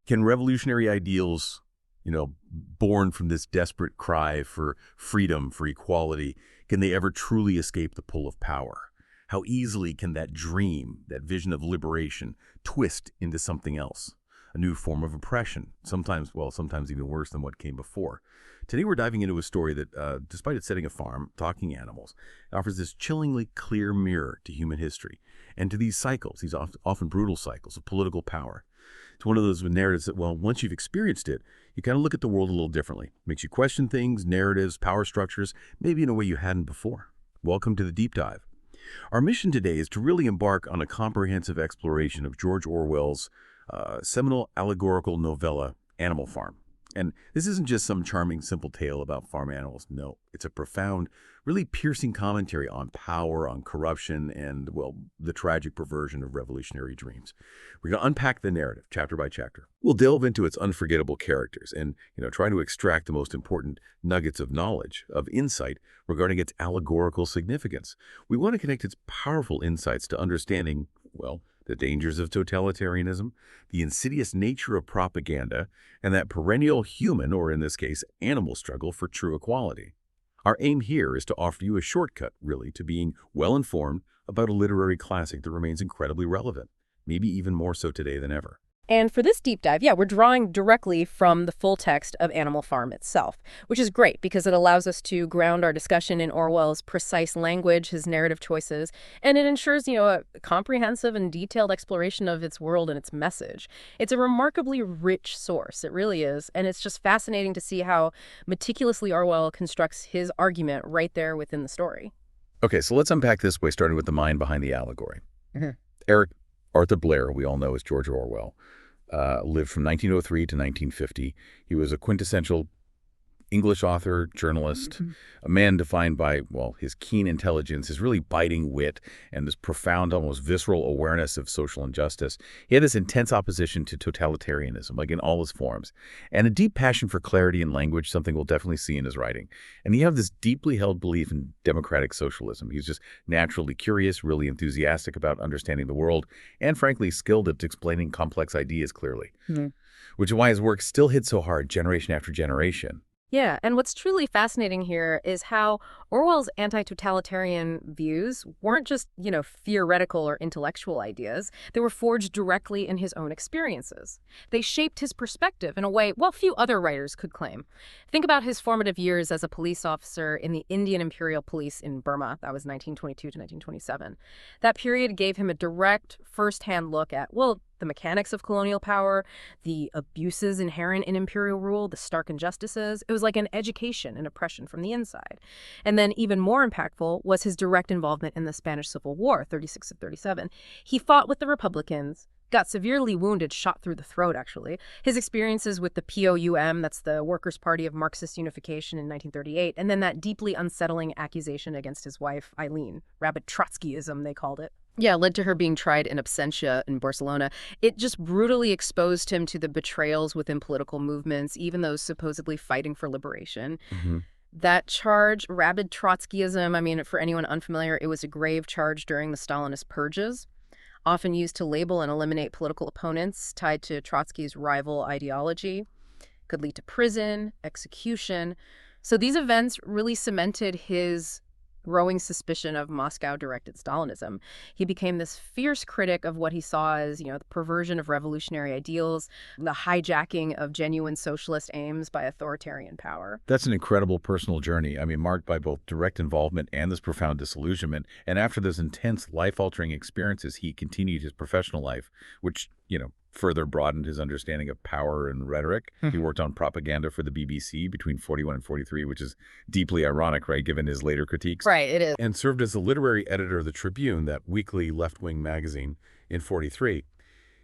Can revolutionary ideals, born from this desperate cry for freedom, for equality, can they ever truly escape the pull of power? How easily can that dream, that vision of liberation, twist into something else? A new form of oppression, sometimes even worse than what came before. Today we're diving into a story that, despite it setting a farm, talking animals, offers this chillingly clear mirror to human history and to these cycles, these often brutal cycles of political power. It's one of those narratives that, once you've experienced it, you kind of look at the world a little differently. Makes you question things, narratives, power structures, maybe in a way you hadn't before. Welcome to the Deep Dive. Our mission today is to really embark on a comprehensive exploration of George Orwell's seminal allegorical novella, Animal Farm. And this isn't just some charming, simple tale about farm animals. No, it's a profound, really piercing commentary on power, on corruption, and, the tragic perversion of revolutionary dreams. We're going to unpack the narrative, chapter by chapter. We'll delve into its unforgettable characters and, try to extract the most important nuggets of knowledge, of insight regarding its allegorical significance. We want to connect its powerful insights to understanding, the dangers of totalitarianism, the insidious nature of propaganda, and that perennial human, or in this case, animal struggle for true equality. Our aim here is to offer you a shortcut, really, to being well-informed about a literary classic that remains incredibly relevant, maybe even more so today than ever. And for this deep dive, we're drawing directly from the full text of Animal Farm itself, which is great because it allows us to ground our discussion in Orwell's precise language, his narrative choices, and it ensures, a comprehensive and detailed exploration of its world and its message. It's a remarkably rich source, it really is, and it's just fascinating to see how meticulously Orwell constructs his argument right there within the story. Okay, so let's unpack this by starting with the mind behind the allegory. Arthur Blair, we all know as George Orwell, lived from 1903 to 1950. He was a quintessential English author, journalist, a man defined by, his keen intelligence, his really biting wit, and this profound, almost visceral awareness of social injustice. He had this intense opposition to totalitarianism, like in all its forms, and a deep passion for clarity in language, something we'll definitely see in his writing. And he had this deeply held belief in democratic socialism. He was just naturally curious, really enthusiastic about understanding the world, and frankly, skilled at explaining complex ideas clearly, which is why his work still hits so hard generation after generation. Yeah, and what's truly fascinating here is how Orwell's anti-totalitarian views weren't just, theoretical or intellectual ideas. They were forged directly in his own experiences. They shaped his perspective in a way, few other writers could claim. Think about his formative years as a police officer in the Indian Imperial Police in Burma. That was 1922 to 1927. That period gave him a direct, first-hand look at, the mechanics of colonial power, the abuses inherent in imperial rule, the stark injustices. It was like an education in oppression from the inside. And then even more impactful was his direct involvement in the Spanish Civil War, 36 to 37. He fought with the Republicans, got severely wounded, shot through the throat, actually. His experiences with the POUM, that's the Workers' Party of Marxist Unification in 1938, and then that deeply unsettling accusation against his wife, Eileen, rabid Trotskyism, they called it. Yeah, led to her being tried in absentia in Barcelona. It just brutally exposed him to the betrayals within political movements, even those supposedly fighting for liberation. That charge, rabid Trotskyism, for anyone unfamiliar, it was a grave charge during the Stalinist purges, often used to label and eliminate political opponents tied to Trotsky's rival ideology. Could lead to prison, execution. So these events really cemented his growing suspicion of Moscow-directed Stalinism. He became this fierce critic of what he saw as, the perversion of revolutionary ideals, the hijacking of genuine socialist aims by authoritarian power. That's an incredible personal journey. Marked by both direct involvement and this profound disillusionment. And after those intense, life-altering experiences, he continued his professional life, which, further broadened his understanding of power and rhetoric. He worked on propaganda for the BBC between 41 and 43, which is deeply ironic, right, given his later critiques. Right, it is. And served as the literary editor of the Tribune, that weekly left-wing magazine, in 43.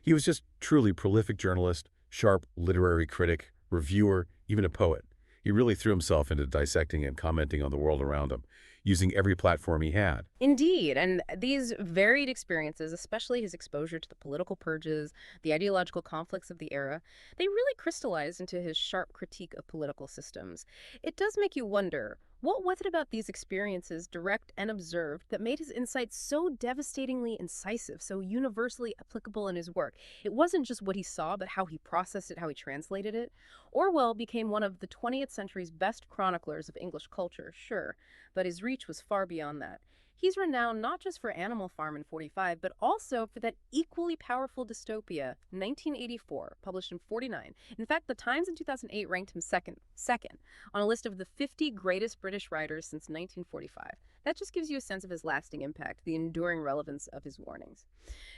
He was just truly prolific journalist, sharp literary critic, reviewer, even a poet. He really threw himself into dissecting and commenting on the world around him, using every platform he had. Indeed, and these varied experiences, especially his exposure to the political purges, the ideological conflicts of the era, they really crystallized into his sharp critique of political systems. It does make you wonder, What was it about these experiences, direct and observed, that made his insights so devastatingly incisive, so universally applicable in his work? It wasn't just what he saw, but how he processed it, how he translated it. Orwell became one of the 20th century's best chroniclers of English culture, sure, but his reach was far beyond that. He's renowned not just for Animal Farm in 45, but also for that equally powerful dystopia, 1984, published in 49. In fact, the Times in 2008 ranked him second on a list of the 50 greatest British writers since 1945. That just gives you a sense of his lasting impact, the enduring relevance of his warnings.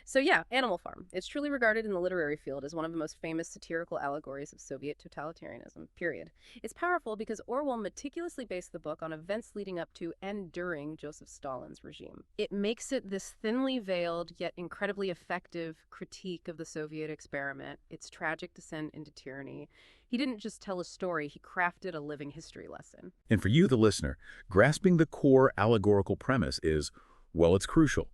So yeah, Animal Farm. It's truly regarded in the literary field as one of the most famous satirical allegories of Soviet totalitarianism, period. It's powerful because Orwell meticulously based the book on events leading up to and during Joseph Stalin's regime. It makes it this thinly veiled yet incredibly effective critique of the Soviet experiment, its tragic descent into tyranny. He didn't just tell a story, he crafted a living history lesson. And for you, the listener, grasping the core allegorical premise is, well, it's crucial.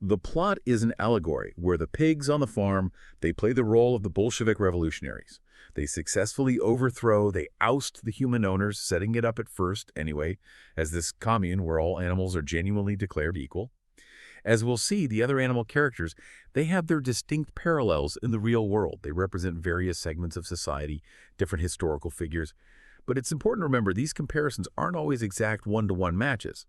The plot is an allegory where the pigs on the farm, they play the role of the Bolshevik revolutionaries. They successfully overthrow, they oust the human owners, setting it up at first, anyway, as this commune where all animals are genuinely declared equal. As we'll see, the other animal characters, they have their distinct parallels in the real world. They represent various segments of society, different historical figures. But it's important to remember these comparisons aren't always exact one-to-one matches.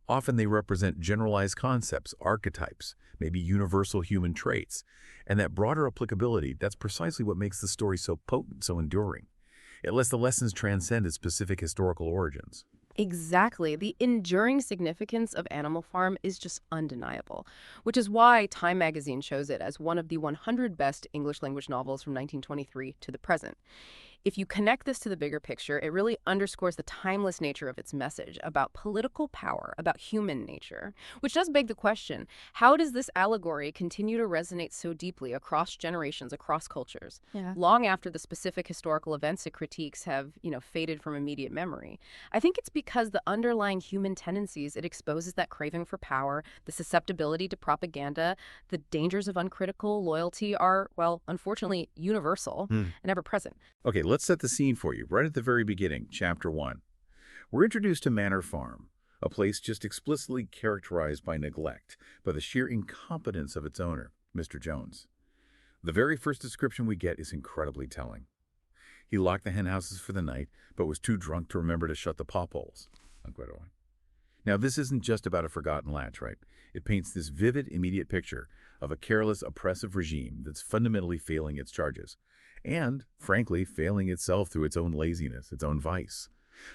Often they represent generalized concepts, archetypes, maybe universal human traits. And that broader applicability, that's precisely what makes the story so potent, so enduring. It lets the lessons transcend its specific historical origins. Exactly. The enduring significance of Animal Farm is just undeniable, which is why Time magazine chose it as one of the 100 best English language novels from 1923 to the present. If you connect this to the bigger picture, it really underscores the timeless nature of its message about political power, about human nature, which does beg the question, how does this allegory continue to resonate so deeply across generations, across cultures, long after the specific historical events it critiques have, faded from immediate memory? I think it's because the underlying human tendencies it exposes, that craving for power, the susceptibility to propaganda, the dangers of uncritical loyalty are, well, unfortunately, universal and ever present. Okay, let's set the scene for you right at the very beginning, Chapter 1. We're introduced to Manor Farm, a place just explicitly characterized by neglect, by the sheer incompetence of its owner, Mr. Jones. The very first description we get is incredibly telling. He locked the hen houses for the night, but was too drunk to remember to shut the pop holes. Now, this isn't just about a forgotten latch, right? It paints this vivid, immediate picture of a careless, oppressive regime that's fundamentally failing its charges. And, frankly, failing itself through its own laziness, its own vice.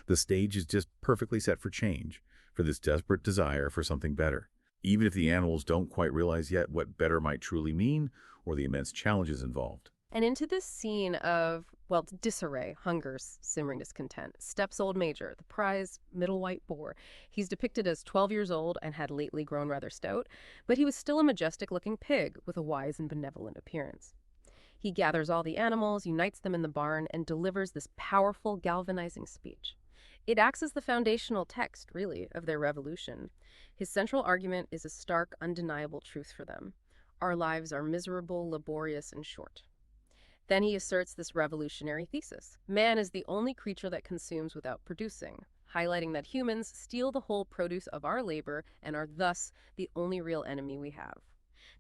The stage is just perfectly set for change, for this desperate desire for something better, even if the animals don't quite realize yet what better might truly mean or the immense challenges involved. And into this scene of, well, disarray, hunger, simmering discontent, steps old Major, the prize middle white boar. He's depicted as 12 years old and had lately grown rather stout, but he was still a majestic-looking pig with a wise and benevolent appearance. He gathers all the animals, unites them in the barn, and delivers this powerful, galvanizing speech. It acts as the foundational text, really, of their revolution. His central argument is a stark, undeniable truth for them. Our lives are miserable, laborious, and short. Then he asserts this revolutionary thesis. Man is the only creature that consumes without producing, highlighting that humans steal the whole produce of our labor and are thus the only real enemy we have.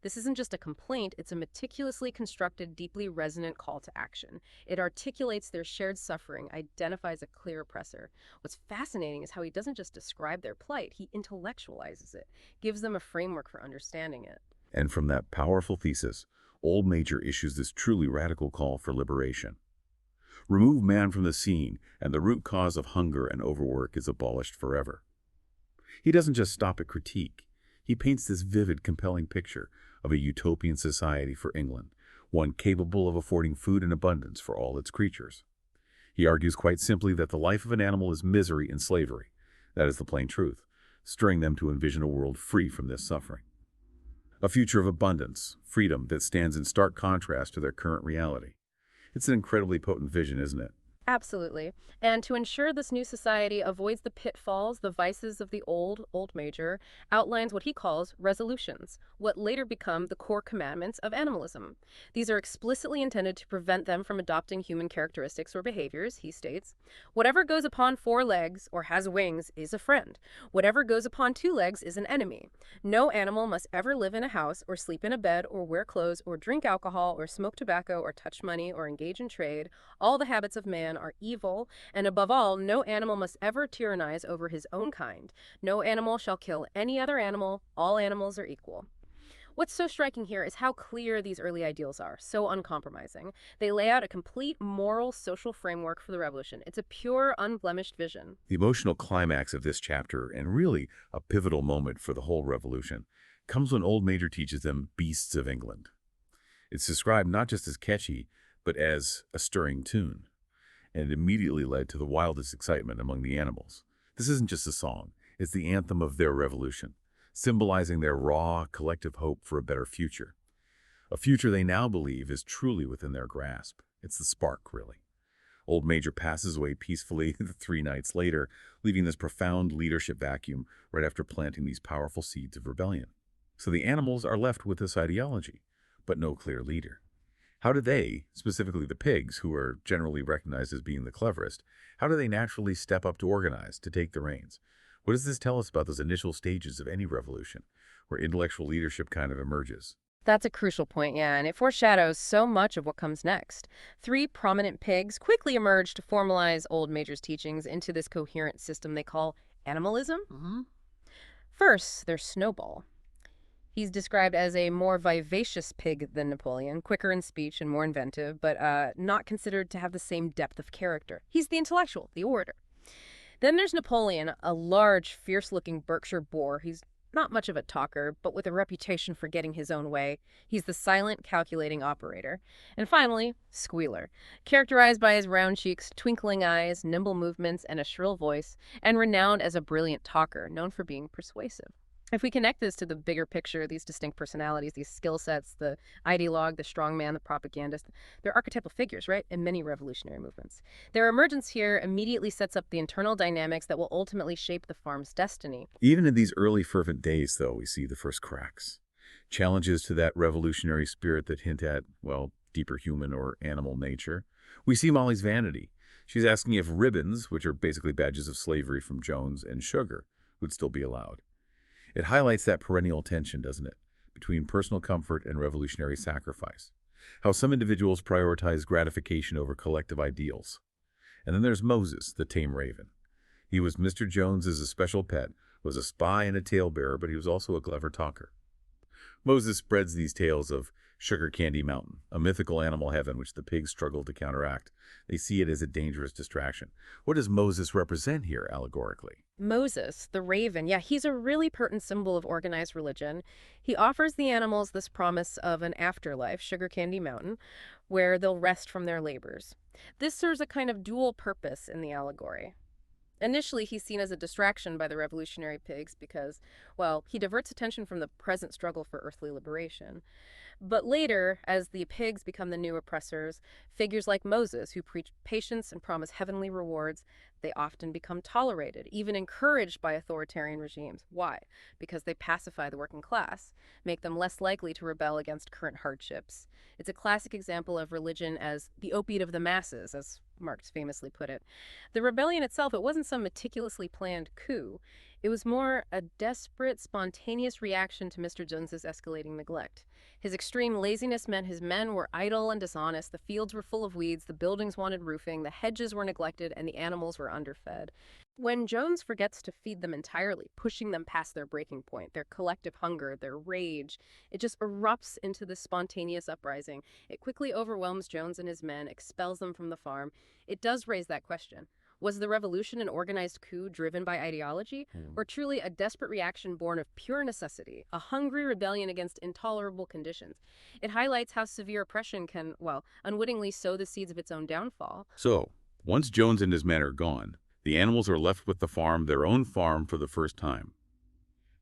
This isn't just a complaint, it's a meticulously constructed, deeply resonant call to action. It articulates their shared suffering, identifies a clear oppressor. What's fascinating is how he doesn't just describe their plight, he intellectualizes it, gives them a framework for understanding it. And from that powerful thesis, Old Major issues this truly radical call for liberation. Remove man from the scene, and the root cause of hunger and overwork is abolished forever. He doesn't just stop at critique. He paints this vivid, compelling picture of a utopian society for England, one capable of affording food in abundance for all its creatures. He argues quite simply that the life of an animal is misery and slavery. That is the plain truth, stirring them to envision a world free from this suffering. A future of abundance, freedom that stands in stark contrast to their current reality. It's an incredibly potent vision, isn't it? Absolutely. And to ensure this new society avoids the pitfalls, the vices of the old major, outlines what he calls resolutions, what later become the core commandments of animalism. These are explicitly intended to prevent them from adopting human characteristics or behaviors, he states. Whatever goes upon four legs or has wings is a friend. Whatever goes upon two legs is an enemy. No animal must ever live in a house or sleep in a bed or wear clothes or drink alcohol or smoke tobacco or touch money or engage in trade. All the habits of man are evil, and above all, no animal must ever tyrannize over his own kind. No animal shall kill any other animal. All animals are equal. What's so striking here is how clear these early ideals are, so uncompromising. They lay out a complete moral, social framework for the revolution. It's a pure, unblemished vision. The emotional climax of this chapter, and really a pivotal moment for the whole revolution, comes when Old Major teaches them Beasts of England. It's described not just as catchy, but as a stirring tune, and it immediately led to the wildest excitement among the animals. This isn't just a song, it's the anthem of their revolution, symbolizing their raw, collective hope for a better future. A future they now believe is truly within their grasp. It's the spark, really. Old Major passes away peacefully 3 nights later, leaving this profound leadership vacuum right after planting these powerful seeds of rebellion. So the animals are left with this ideology, but no clear leader. How do they, specifically the pigs, who are generally recognized as being the cleverest, how do they naturally step up to organize, to take the reins? What does this tell us about those initial stages of any revolution, where intellectual leadership kind of emerges? That's a crucial point, yeah, and it foreshadows so much of what comes next. 3 prominent pigs quickly emerge to formalize Old Major's teachings into this coherent system they call animalism. First, there's Snowball. He's described as a more vivacious pig than Napoleon, quicker in speech and more inventive, but not considered to have the same depth of character. He's the intellectual, the orator. Then there's Napoleon, a large, fierce-looking Berkshire boar. He's not much of a talker, but with a reputation for getting his own way. He's the silent, calculating operator. And finally, Squealer, characterized by his round cheeks, twinkling eyes, nimble movements, and a shrill voice, and renowned as a brilliant talker, known for being persuasive. If we connect this to the bigger picture, these distinct personalities, these skill sets, the ideologue, the strongman, the propagandist, they're archetypal figures, right, in many revolutionary movements. Their emergence here immediately sets up the internal dynamics that will ultimately shape the farm's destiny. Even in these early fervent days, though, we see the first cracks. Challenges to that revolutionary spirit that hint at, well, deeper human or animal nature. We see Molly's vanity. She's asking if ribbons, which are basically badges of slavery from Jones, and sugar would still be allowed. It highlights that perennial tension, doesn't it, between personal comfort and revolutionary sacrifice. How some individuals prioritize gratification over collective ideals. And then there's Moses, the tame raven. He was Mr. Jones's special pet, was a spy and a talebearer, but he was also a clever talker. Moses spreads these tales of Sugar Candy Mountain, a mythical animal heaven which the pigs struggle to counteract. They see it as a dangerous distraction. What does Moses represent here, allegorically? Moses, the raven, yeah, he's a really pertinent symbol of organized religion. He offers the animals this promise of an afterlife, Sugar Candy Mountain, where they'll rest from their labors. This serves a kind of dual purpose in the allegory. Initially, he's seen as a distraction by the revolutionary pigs because, well, he diverts attention from the present struggle for earthly liberation. But later, as the pigs become the new oppressors, figures like Moses, who preach patience and promise heavenly rewards, they often become tolerated, even encouraged by authoritarian regimes. Why? Because they pacify the working class, make them less likely to rebel against current hardships. It's a classic example of religion as the opiate of the masses, as Marx famously put it. The rebellion itself, it wasn't some meticulously planned coup. It was more a desperate, spontaneous reaction to Mr. Jones's escalating neglect. His extreme laziness meant his men were idle and dishonest, the fields were full of weeds, the buildings wanted roofing, the hedges were neglected, and the animals were underfed. When Jones forgets to feed them entirely, pushing them past their breaking point, their collective hunger, their rage, it just erupts into this spontaneous uprising. It quickly overwhelms Jones and his men, expels them from the farm. It does raise that question. Was the revolution an organized coup driven by ideology, or truly a desperate reaction born of pure necessity, a hungry rebellion against intolerable conditions? It highlights how severe oppression can, well, unwittingly sow the seeds of its own downfall. So, once Jones and his men are gone, the animals are left with the farm, their own farm, for the first time.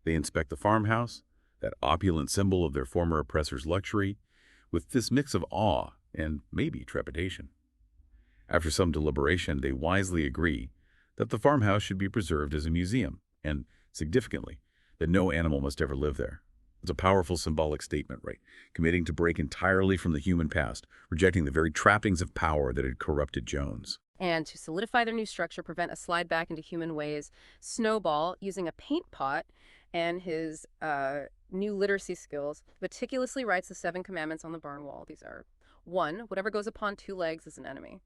They inspect the farmhouse, that opulent symbol of their former oppressor's luxury, with this mix of awe and maybe trepidation. After some deliberation, they wisely agree that the farmhouse should be preserved as a museum, and, significantly, that no animal must ever live there. It's a powerful symbolic statement, right? Committing to break entirely from the human past, rejecting the very trappings of power that had corrupted Jones. And to solidify their new structure, prevent a slide back into human ways, Snowball, using a paint pot and his new literacy skills, meticulously writes the 7 commandments on the barn wall. These are: 1, whatever goes upon 2 legs is an enemy.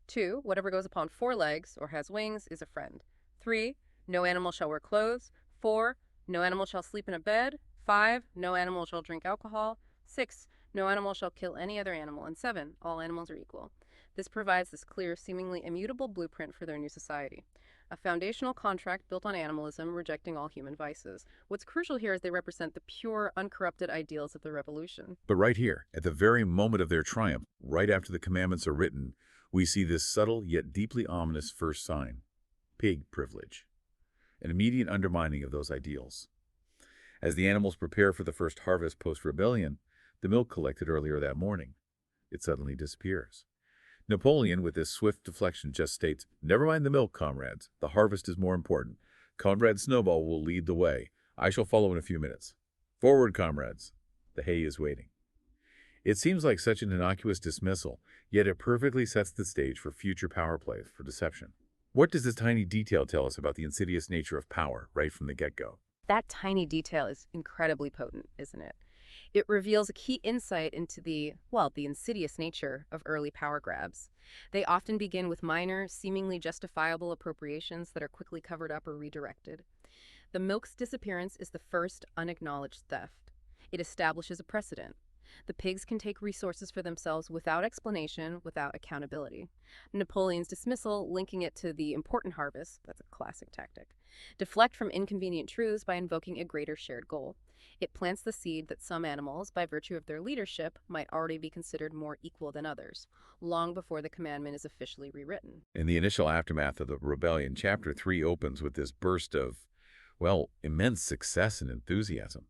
2, whatever goes upon 4 legs or has wings is a friend. 3, no animal shall wear clothes. 4, no animal shall sleep in a bed. 5, no animal shall drink alcohol. 6, no animal shall kill any other animal. And 7, all animals are equal. This provides this clear, seemingly immutable blueprint for their new society. A foundational contract built on animalism, rejecting all human vices. What's crucial here is they represent the pure, uncorrupted ideals of the revolution. But right here, at the very moment of their triumph, right after the commandments are written, we see this subtle yet deeply ominous first sign: pig privilege, an immediate undermining of those ideals. As the animals prepare for the first harvest post-rebellion, the milk collected earlier that morning, it suddenly disappears. Napoleon, with this swift deflection, just states, "Never mind the milk, comrades. The harvest is more important. Comrade Snowball will lead the way. I shall follow in a few minutes. Forward, comrades. The hay is waiting." It seems like such an innocuous dismissal, yet it perfectly sets the stage for future power plays for deception. What does this tiny detail tell us about the insidious nature of power right from the get-go? That tiny detail is incredibly potent, isn't it? It reveals a key insight into the insidious nature of early power grabs. They often begin with minor, seemingly justifiable appropriations that are quickly covered up or redirected. The milk's disappearance is the first unacknowledged theft. It establishes a precedent. The pigs can take resources for themselves without explanation, without accountability. Napoleon's dismissal, linking it to the important harvest, that's a classic tactic. Deflect from inconvenient truths by invoking a greater shared goal. It plants the seed that some animals, by virtue of their leadership, might already be considered more equal than others, long before the commandment is officially rewritten. In the initial aftermath of the rebellion, Chapter 3 opens with this burst of, immense success and enthusiasm.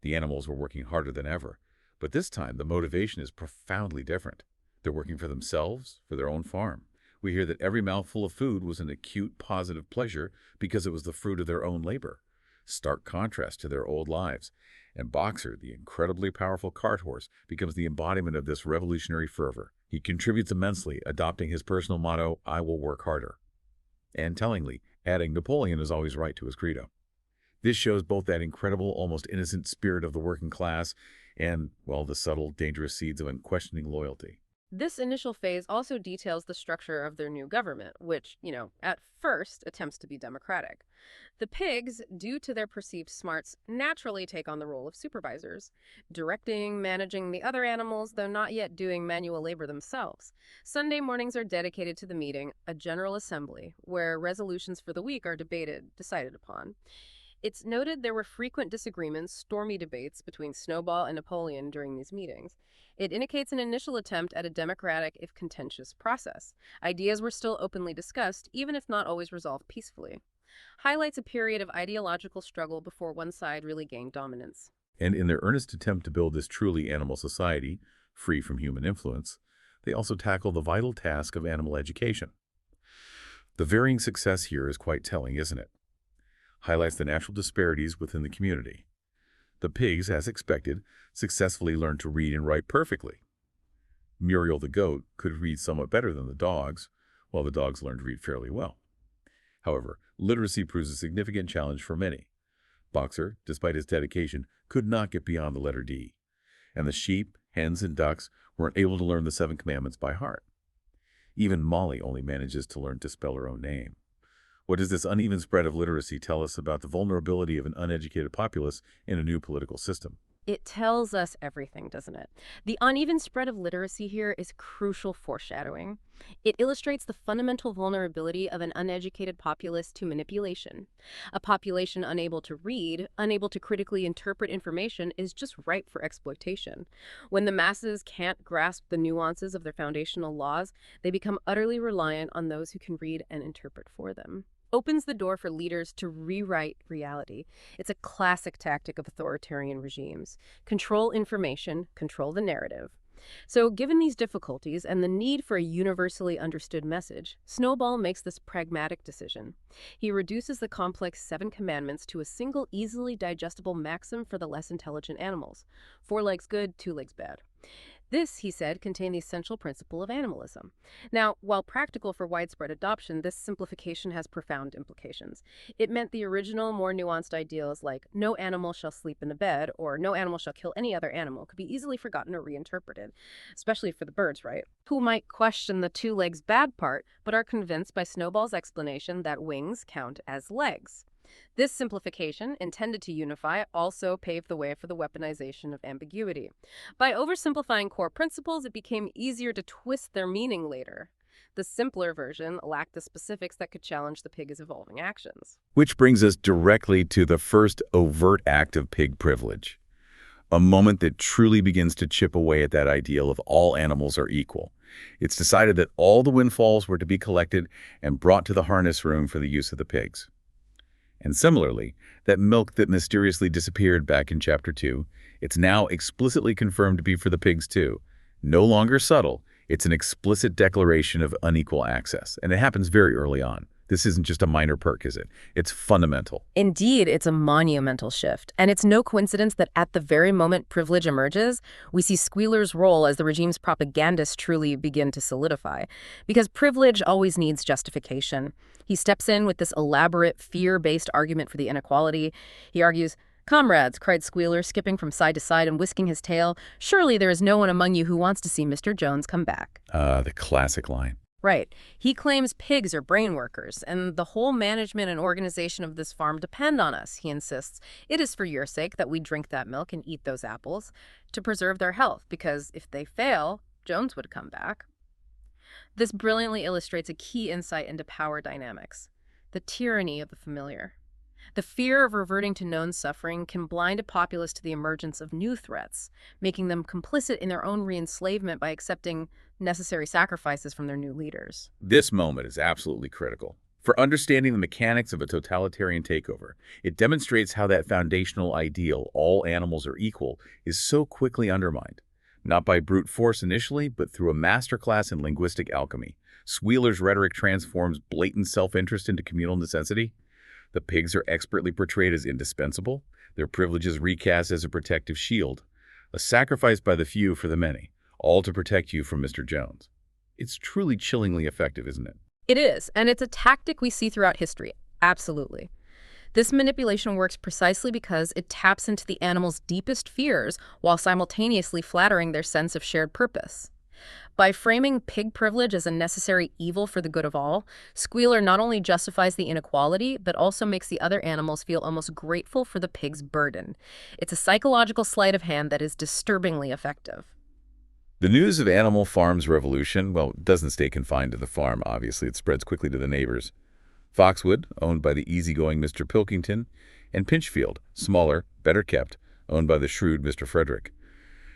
The animals were working harder than ever, but this time the motivation is profoundly different. They're working for themselves, for their own farm. We hear that every mouthful of food was an acute, positive pleasure because it was the fruit of their own labor. Stark contrast to their old lives. And Boxer, the incredibly powerful cart horse, becomes the embodiment of this revolutionary fervor. He contributes immensely, adopting his personal motto, "I will work harder," and tellingly adding Napoleon is always right to his credo. This shows both that incredible, almost innocent spirit of the working class and, the subtle, dangerous seeds of unquestioning loyalty. This initial phase also details the structure of their new government, which, at first attempts to be democratic. The pigs, due to their perceived smarts, naturally take on the role of supervisors, directing, managing the other animals, though not yet doing manual labor themselves. Sunday mornings are dedicated to the meeting, a general assembly, where resolutions for the week are decided upon. It's noted there were frequent disagreements, stormy debates between Snowball and Napoleon during these meetings. It indicates an initial attempt at a democratic, if contentious, process. Ideas were still openly discussed, even if not always resolved peacefully. Highlights a period of ideological struggle before one side really gained dominance. And in their earnest attempt to build this truly animal society, free from human influence, they also tackle the vital task of animal education. The varying success here is quite telling, isn't it? Highlights the natural disparities within the community. The pigs, as expected, successfully learned to read and write perfectly. Muriel the goat could read somewhat better than the dogs, while the dogs learned to read fairly well. However, literacy proves a significant challenge for many. Boxer, despite his dedication, could not get beyond the letter D, and the sheep, hens, and ducks weren't able to learn the 7 commandments by heart. Even Molly only manages to learn to spell her own name. What does this uneven spread of literacy tell us about the vulnerability of an uneducated populace in a new political system? It tells us everything, doesn't it? The uneven spread of literacy here is crucial foreshadowing. It illustrates the fundamental vulnerability of an uneducated populace to manipulation. A population unable to read, unable to critically interpret information, is just ripe for exploitation. When the masses can't grasp the nuances of their foundational laws, they become utterly reliant on those who can read and interpret for them. Opens the door for leaders to rewrite reality. It's a classic tactic of authoritarian regimes. Control information, control the narrative. So, given these difficulties and the need for a universally understood message, Snowball makes this pragmatic decision. He reduces the complex Seven Commandments to a single, easily digestible maxim for the less intelligent animals: four legs good, two legs bad. This, he said, contained the essential principle of animalism. Now, while practical for widespread adoption, this simplification has profound implications. It meant the original, more nuanced ideals like no animal shall sleep in a bed or no animal shall kill any other animal could be easily forgotten or reinterpreted, especially for the birds, right? Who might question the two legs bad part, but are convinced by Snowball's explanation that wings count as legs. This simplification, intended to unify, also paved the way for the weaponization of ambiguity. By oversimplifying core principles, it became easier to twist their meaning later. The simpler version lacked the specifics that could challenge the pig's evolving actions. Which brings us directly to the first overt act of pig privilege, a moment that truly begins to chip away at that ideal of all animals are equal. It's decided that all the windfalls were to be collected and brought to the harness room for the use of the pigs. And similarly, that milk that mysteriously disappeared back in Chapter 2, it's now explicitly confirmed to be for the pigs too. No longer subtle, it's an explicit declaration of unequal access, and it happens very early on. This isn't just a minor perk, is it? It's fundamental. Indeed, it's a monumental shift. And it's no coincidence that at the very moment privilege emerges, we see Squealer's role as the regime's propagandists truly begin to solidify. Because privilege always needs justification. He steps in with this elaborate, fear-based argument for the inequality. He argues, "Comrades," cried Squealer, skipping from side to side and whisking his tail, "surely there is no one among you who wants to see Mr. Jones come back." The classic line. Right. He claims pigs are brain workers, and the whole management and organization of this farm depend on us, he insists. It is for your sake that we drink that milk and eat those apples, to preserve their health, because if they fail, Jones would come back. This brilliantly illustrates a key insight into power dynamics: the tyranny of the familiar. The fear of reverting to known suffering can blind a populace to the emergence of new threats, making them complicit in their own re-enslavement by accepting necessary sacrifices from their new leaders. This moment is absolutely critical. For understanding the mechanics of a totalitarian takeover, it demonstrates how that foundational ideal, all animals are equal, is so quickly undermined. Not by brute force initially, but through a masterclass in linguistic alchemy. Squealer's rhetoric transforms blatant self-interest into communal necessity. The pigs are expertly portrayed as indispensable, their privileges recast as a protective shield, a sacrifice by the few for the many, all to protect you from Mr. Jones. It's truly chillingly effective, isn't it? It is, and it's a tactic we see throughout history. Absolutely. This manipulation works precisely because it taps into the animals' deepest fears while simultaneously flattering their sense of shared purpose. By framing pig privilege as a necessary evil for the good of all, Squealer not only justifies the inequality, but also makes the other animals feel almost grateful for the pig's burden. It's a psychological sleight of hand that is disturbingly effective. The news of Animal Farm's revolution, well, doesn't stay confined to the farm, obviously. It spreads quickly to the neighbors. Foxwood, owned by the easygoing Mr. Pilkington, and Pinchfield, smaller, better kept, owned by the shrewd Mr. Frederick.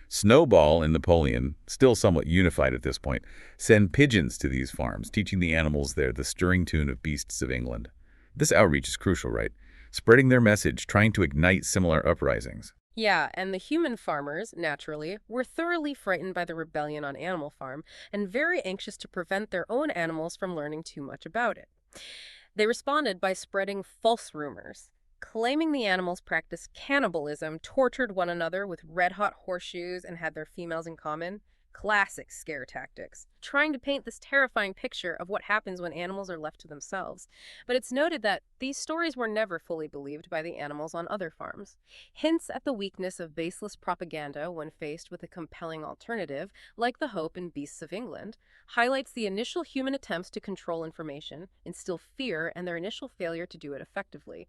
Snowball and Napoleon, still somewhat unified at this point, send pigeons to these farms, teaching the animals there the stirring tune of beasts of England. This outreach is crucial, right? Spreading their message, trying to ignite similar uprisings. Yeah, and the human farmers, naturally, were thoroughly frightened by the rebellion on Animal Farm and very anxious to prevent their own animals from learning too much about it. They responded by spreading false rumors, claiming the animals practiced cannibalism, tortured one another with red-hot horseshoes, and had their females in common. Classic scare tactics, trying to paint this terrifying picture of what happens when animals are left to themselves. But it's noted that these stories were never fully believed by the animals on other farms. Hints at the weakness of baseless propaganda when faced with a compelling alternative, like the hope in Beasts of England, highlights the initial human attempts to control information, instill fear, and their initial failure to do it effectively.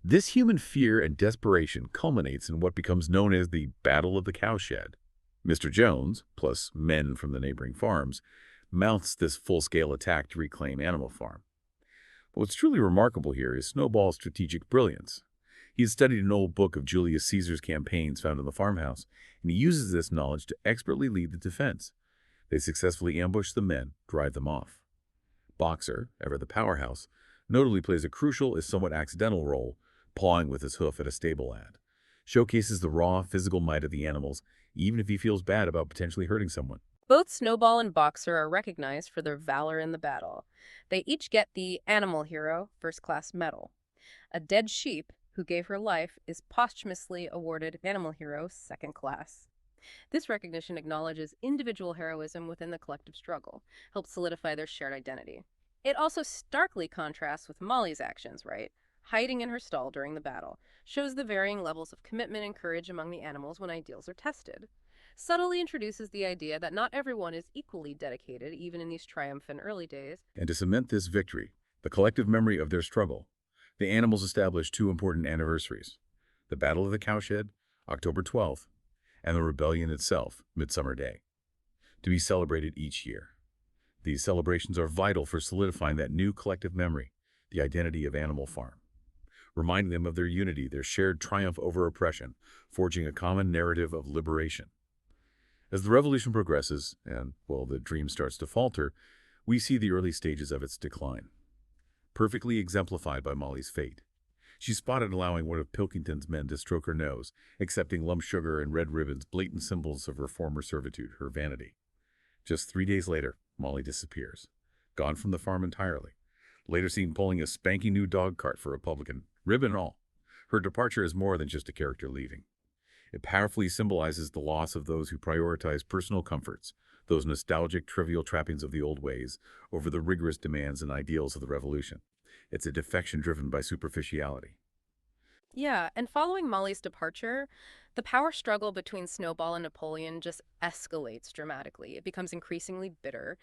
This human fear and desperation culminates in what becomes known as the Battle of the Cowshed. Mr. Jones, plus men from the neighboring farms, mounts this full-scale attack to reclaim Animal Farm. But what's truly remarkable here is Snowball's strategic brilliance. He has studied an old book of Julius Caesar's campaigns found in the farmhouse, and he uses this knowledge to expertly lead the defense. They successfully ambush the men, drive them off. Boxer, ever the powerhouse, notably plays a crucial, if somewhat accidental role, pawing with his hoof at a stable ad. Showcases the raw, physical might of the animals even if he feels bad about potentially hurting someone. Both Snowball and Boxer are recognized for their valor in the battle. They each get the Animal Hero First Class Medal. A dead sheep, who gave her life, is posthumously awarded Animal Hero Second Class. This recognition acknowledges individual heroism within the collective struggle, helps solidify their shared identity. It also starkly contrasts with Molly's actions, right? Hiding in her stall during the battle shows the varying levels of commitment and courage among the animals when ideals are tested. Subtly introduces the idea that not everyone is equally dedicated, even in these triumphant early days. And to cement this victory, the collective memory of their struggle, the animals established two important anniversaries: the Battle of the Cowshed, October 12th, and the rebellion itself, Midsummer Day, to be celebrated each year. These celebrations are vital for solidifying that new collective memory, the identity of Animal Farm, reminding them of their unity, their shared triumph over oppression, forging a common narrative of liberation. As the revolution progresses and, well, the dream starts to falter, we see the early stages of its decline, perfectly exemplified by Molly's fate. She's spotted allowing one of Pilkington's men to stroke her nose, accepting lump sugar and red ribbons, blatant symbols of her former servitude, her vanity. Just 3 days later, Molly disappears, gone from the farm entirely, later seen pulling a spanking new dog cart for Republican, ribbon and all. Her departure is more than just a character leaving. It powerfully symbolizes the loss of those who prioritize personal comforts, those nostalgic, trivial trappings of the old ways, over the rigorous demands and ideals of the revolution. It's a defection driven by superficiality. Yeah, and following Molly's departure, the power struggle between Snowball and Napoleon just escalates dramatically. It becomes increasingly bitter.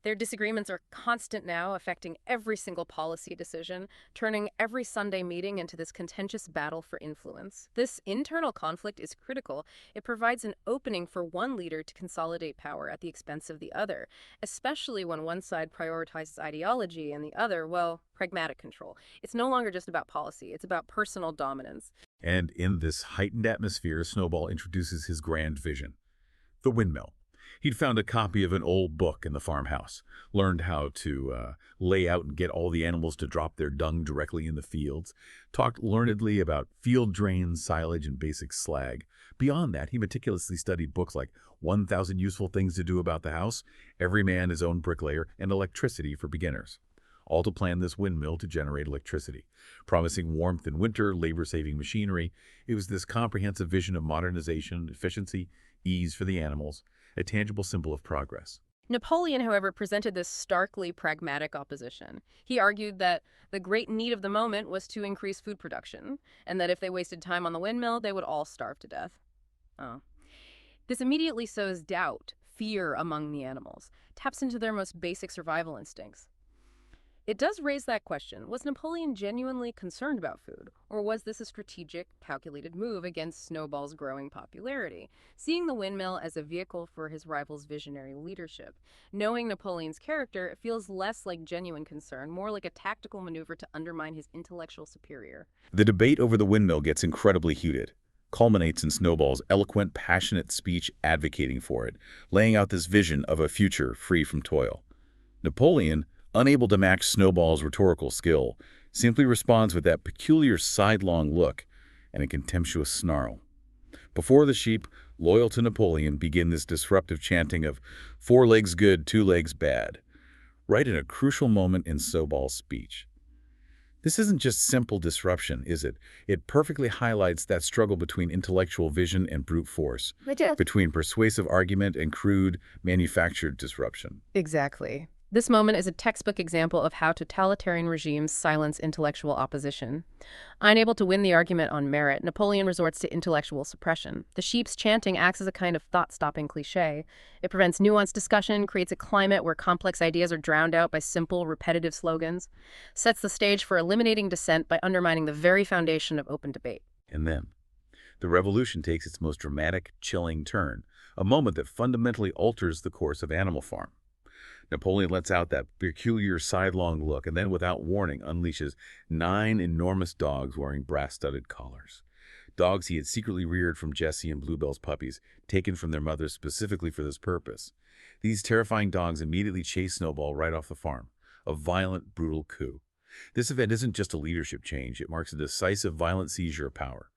Their disagreements are constant now, affecting every single policy decision, turning every Sunday meeting into this contentious battle for influence. This internal conflict is critical. It provides an opening for one leader to consolidate power at the expense of the other, especially when one side prioritizes ideology and the other, well, pragmatic control. It's no longer just about policy, it's about personal dominance. And in this heightened atmosphere, Snowball introduces his grand vision: the windmill. He'd found a copy of an old book in the farmhouse, learned how to lay out and get all the animals to drop their dung directly in the fields, talked learnedly about field drains, silage, and basic slag. Beyond that, he meticulously studied books like 1,000 Useful Things to Do About the House, Every Man His Own Bricklayer, and Electricity for Beginners, all to plan this windmill to generate electricity. Promising warmth in winter, labor-saving machinery, it was this comprehensive vision of modernization, efficiency, ease for the animals, a tangible symbol of progress. Napoleon, however, presented this starkly pragmatic opposition. He argued that the great need of the moment was to increase food production, and that if they wasted time on the windmill, they would all starve to death. Oh. This immediately sows doubt, fear among the animals, taps into their most basic survival instincts. It does raise that question. Was Napoleon genuinely concerned about food, or was this a strategic, calculated move against Snowball's growing popularity, seeing the windmill as a vehicle for his rival's visionary leadership? Knowing Napoleon's character, it feels less like genuine concern, more like a tactical maneuver to undermine his intellectual superior. The debate over the windmill gets incredibly heated, culminates in Snowball's eloquent, passionate speech advocating for it, laying out this vision of a future free from toil. Napoleon, unable to match Snowball's rhetorical skill, simply responds with that peculiar sidelong look and a contemptuous snarl. Before the sheep, loyal to Napoleon, begin this disruptive chanting of 4 legs good, 2 legs bad, right in a crucial moment in Snowball's speech. This isn't just simple disruption, is it? It perfectly highlights that struggle between intellectual vision and brute force, between persuasive argument and crude, manufactured disruption. Exactly. This moment is a textbook example of how totalitarian regimes silence intellectual opposition. Unable to win the argument on merit, Napoleon resorts to intellectual suppression. The sheep's chanting acts as a kind of thought-stopping cliché. It prevents nuanced discussion, creates a climate where complex ideas are drowned out by simple, repetitive slogans, sets the stage for eliminating dissent by undermining the very foundation of open debate. And then, the revolution takes its most dramatic, chilling turn, a moment that fundamentally alters the course of Animal Farm. Napoleon lets out that peculiar sidelong look and then, without warning, unleashes 9 enormous dogs wearing brass-studded collars. Dogs he had secretly reared from Jessie and Bluebell's puppies, taken from their mothers specifically for this purpose. These terrifying dogs immediately chase Snowball right off the farm, a violent, brutal coup. This event isn't just a leadership change, it marks a decisive, violent seizure of power.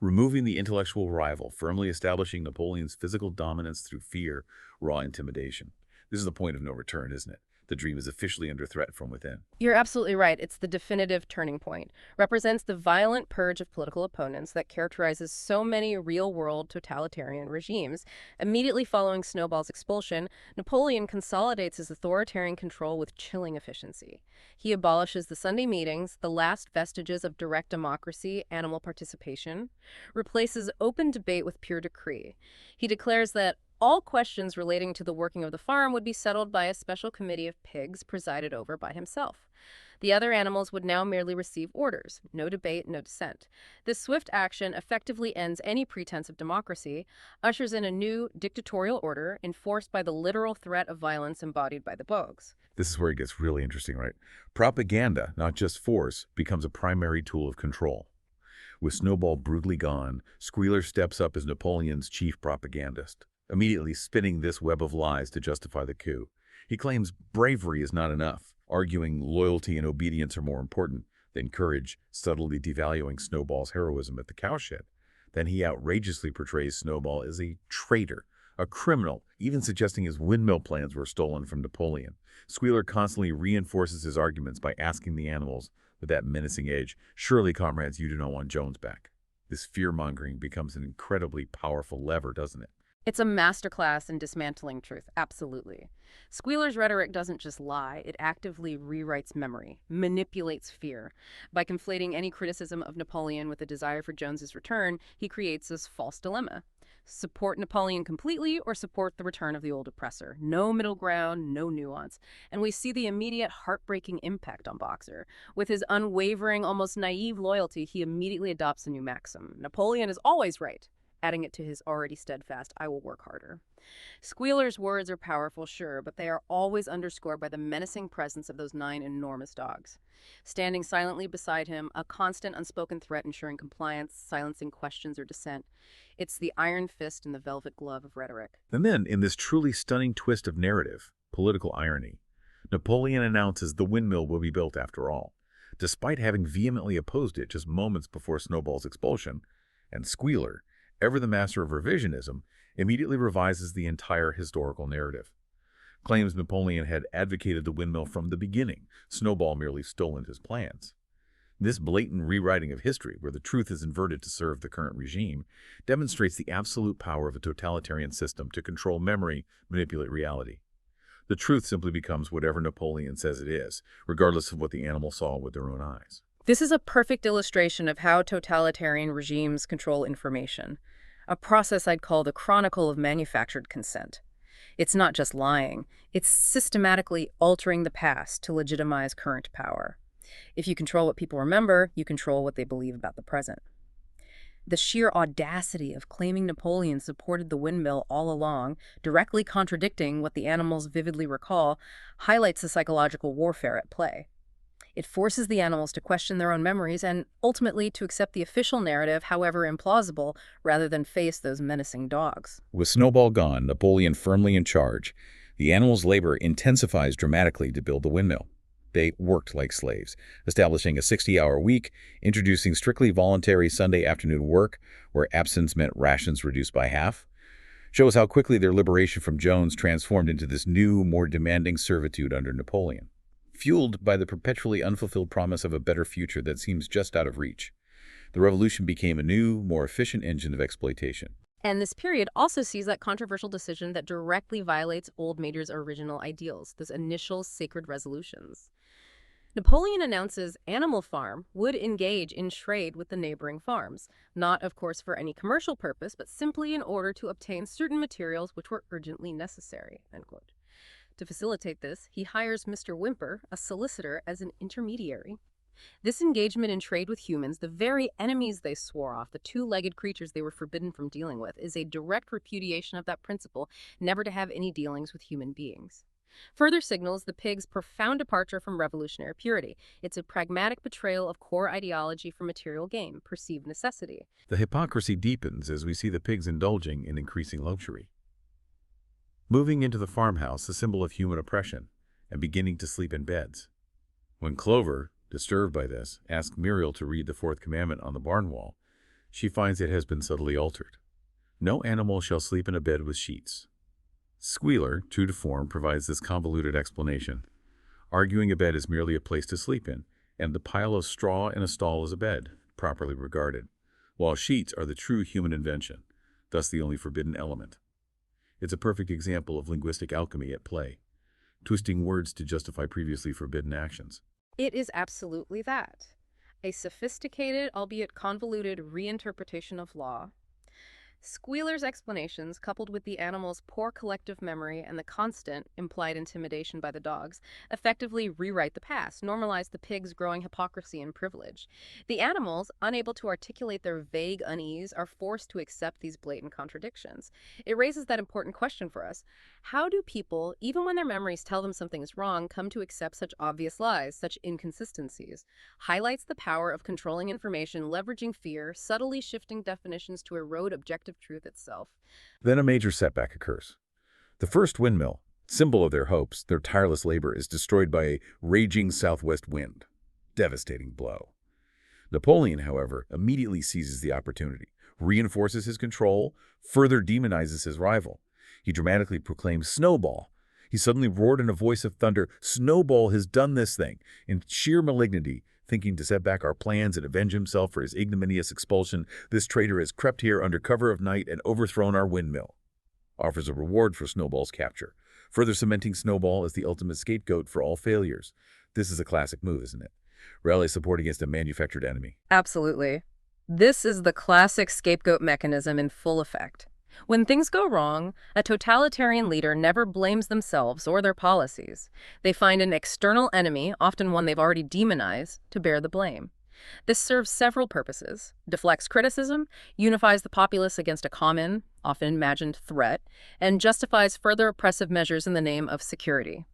removing the intellectual rival, firmly establishing Napoleon's physical dominance through fear, raw intimidation. This is the point of no return, isn't it? The dream is officially under threat from within. You're absolutely right. It's the definitive turning point. Represents the violent purge of political opponents that characterizes so many real-world totalitarian regimes. Immediately following Snowball's expulsion, Napoleon consolidates his authoritarian control with chilling efficiency. He abolishes the Sunday meetings, the last vestiges of direct democracy, animal participation, replaces open debate with pure decree. He declares that all questions relating to the working of the farm would be settled by a special committee of pigs presided over by himself. The other animals would now merely receive orders, no debate, no dissent. This swift action effectively ends any pretense of democracy, ushers in a new dictatorial order enforced by the literal threat of violence embodied by the Bogues. This is where it gets really interesting, right? Propaganda, not just force, becomes a primary tool of control. With Snowball brutally gone, Squealer steps up as Napoleon's chief propagandist, immediately spinning this web of lies to justify the coup. He claims bravery is not enough, arguing loyalty and obedience are more important than courage, subtly devaluing Snowball's heroism at the cowshed. Then he outrageously portrays Snowball as a traitor, a criminal, even suggesting his windmill plans were stolen from Napoleon. Squealer constantly reinforces his arguments by asking the animals with that menacing edge, "Surely, comrades, you do not want Jones back." This fear-mongering becomes an incredibly powerful lever, doesn't it? It's a masterclass in dismantling truth, absolutely. Squealer's rhetoric doesn't just lie, it actively rewrites memory, manipulates fear. By conflating any criticism of Napoleon with a desire for Jones's return, he creates this false dilemma. Support Napoleon completely or support the return of the old oppressor. No middle ground, no nuance. And we see the immediate heartbreaking impact on Boxer. With his unwavering, almost naive loyalty, he immediately adopts a new maxim. Napoleon is always right, adding it to his already steadfast, "I will work harder." Squealer's words are powerful, sure, but they are always underscored by the menacing presence of those 9 enormous dogs. Standing silently beside him, a constant unspoken threat ensuring compliance, silencing questions or dissent. It's the iron fist and the velvet glove of rhetoric. And then, in this truly stunning twist of narrative, political irony, Napoleon announces the windmill will be built after all, despite having vehemently opposed it just moments before Snowball's expulsion, and Squealer, ever the master of revisionism, immediately revises the entire historical narrative. Claims Napoleon had advocated the windmill from the beginning, Snowball merely stolen his plans. This blatant rewriting of history, where the truth is inverted to serve the current regime, demonstrates the absolute power of a totalitarian system to control memory, manipulate reality. The truth simply becomes whatever Napoleon says it is, regardless of what the animal saw with their own eyes. This is a perfect illustration of how totalitarian regimes control information, a process I'd call the chronicle of manufactured consent. It's not just lying, it's systematically altering the past to legitimize current power. If you control what people remember, you control what they believe about the present. The sheer audacity of claiming Napoleon supported the windmill all along, directly contradicting what the animals vividly recall, highlights the psychological warfare at play. It forces the animals to question their own memories and ultimately to accept the official narrative, however implausible, rather than face those menacing dogs. With Snowball gone, Napoleon firmly in charge, the animals' labor intensifies dramatically to build the windmill. They worked like slaves, establishing a 60-hour week, introducing strictly voluntary Sunday afternoon work, where absence meant rations reduced by half. Shows how quickly their liberation from Jones transformed into this new, more demanding servitude under Napoleon. Fueled by the perpetually unfulfilled promise of a better future that seems just out of reach, the revolution became a new, more efficient engine of exploitation. And this period also sees that controversial decision that directly violates Old Mater's original ideals, those initial sacred resolutions. Napoleon announces Animal Farm would engage in trade with the neighboring farms, not, of course, for any commercial purpose, but simply in order to obtain certain materials which were urgently necessary, end quote. To facilitate this, he hires Mr. Whymper, a solicitor, as an intermediary. This engagement in trade with humans, the very enemies they swore off, the two-legged creatures they were forbidden from dealing with, is a direct repudiation of that principle, never to have any dealings with human beings. Further signals the pigs' profound departure from revolutionary purity. It's a pragmatic betrayal of core ideology for material gain, perceived necessity. The hypocrisy deepens as we see the pigs indulging in increasing luxury. Moving into the farmhouse, a symbol of human oppression, and beginning to sleep in beds. When Clover, disturbed by this, asked Muriel to read the fourth commandment on the barn wall, She finds it has been subtly altered. No animal shall sleep in a bed with sheets. Squealer, true to form, provides this convoluted explanation, arguing a bed is merely a place to sleep in, and the pile of straw in a stall is a bed, properly regarded, while sheets are the true human invention, thus the only forbidden element. It's a perfect example of linguistic alchemy at play, twisting words to justify previously forbidden actions. It is absolutely that. A sophisticated, albeit convoluted, reinterpretation of law. Squealer's explanations, coupled with the animal's poor collective memory and the constant, implied intimidation by the dogs, effectively rewrite the past, normalize the pig's growing hypocrisy and privilege. The animals, unable to articulate their vague unease, are forced to accept these blatant contradictions. It raises that important question for us. How do people, even when their memories tell them something is wrong, come to accept such obvious lies, such inconsistencies? Highlights the power of controlling information, leveraging fear, subtly shifting definitions to erode objective truth itself. Then a major setback occurs. The first windmill, symbol of their hopes, their tireless labor, is destroyed by a raging southwest wind. Devastating blow. Napoleon, however, immediately seizes the opportunity, reinforces his control, further demonizes his rival. He dramatically proclaims Snowball. He suddenly roared in a voice of thunder, "Snowball has done this thing," in sheer malignity. Thinking to set back our plans and avenge himself for his ignominious expulsion, this traitor has crept here under cover of night and overthrown our windmill. Offers a reward for Snowball's capture, further cementing Snowball as the ultimate scapegoat for all failures. This is a classic move, isn't it? Rally support against a manufactured enemy. Absolutely. This is the classic scapegoat mechanism in full effect. When things go wrong, a totalitarian leader never blames themselves or their policies. They find an external enemy, often one they've already demonized, to bear the blame. This serves several purposes: deflects criticism, unifies the populace against a common, often imagined threat, and justifies further oppressive measures in the name of security.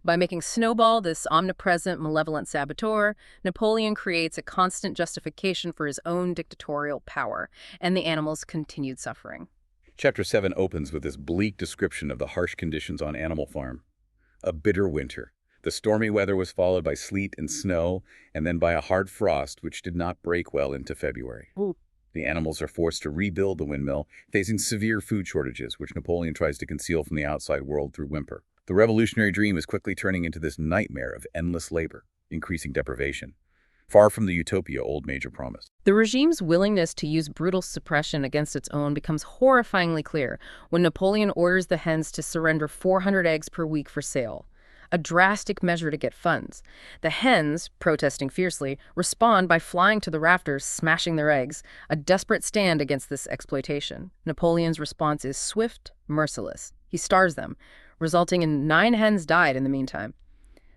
By making Snowball this omnipresent, malevolent saboteur, Napoleon creates a constant justification for his own dictatorial power and the animals' continued suffering. Chapter 7 opens with this bleak description of the harsh conditions on Animal Farm. A bitter winter. The stormy weather was followed by sleet and snow, and then by a hard frost, which did not break well into February. Ooh. The animals are forced to rebuild the windmill, facing severe food shortages, which Napoleon tries to conceal from the outside world through whimper. The revolutionary dream is quickly turning into this nightmare of endless labor, increasing deprivation. Far from the utopia old Major promised. The regime's willingness to use brutal suppression against its own becomes horrifyingly clear when Napoleon orders the hens to surrender 400 eggs per week for sale, a drastic measure to get funds. The hens, protesting fiercely, respond by flying to the rafters, smashing their eggs, a desperate stand against this exploitation. Napoleon's response is swift, merciless. He starves them, resulting in 9 hens died in the meantime.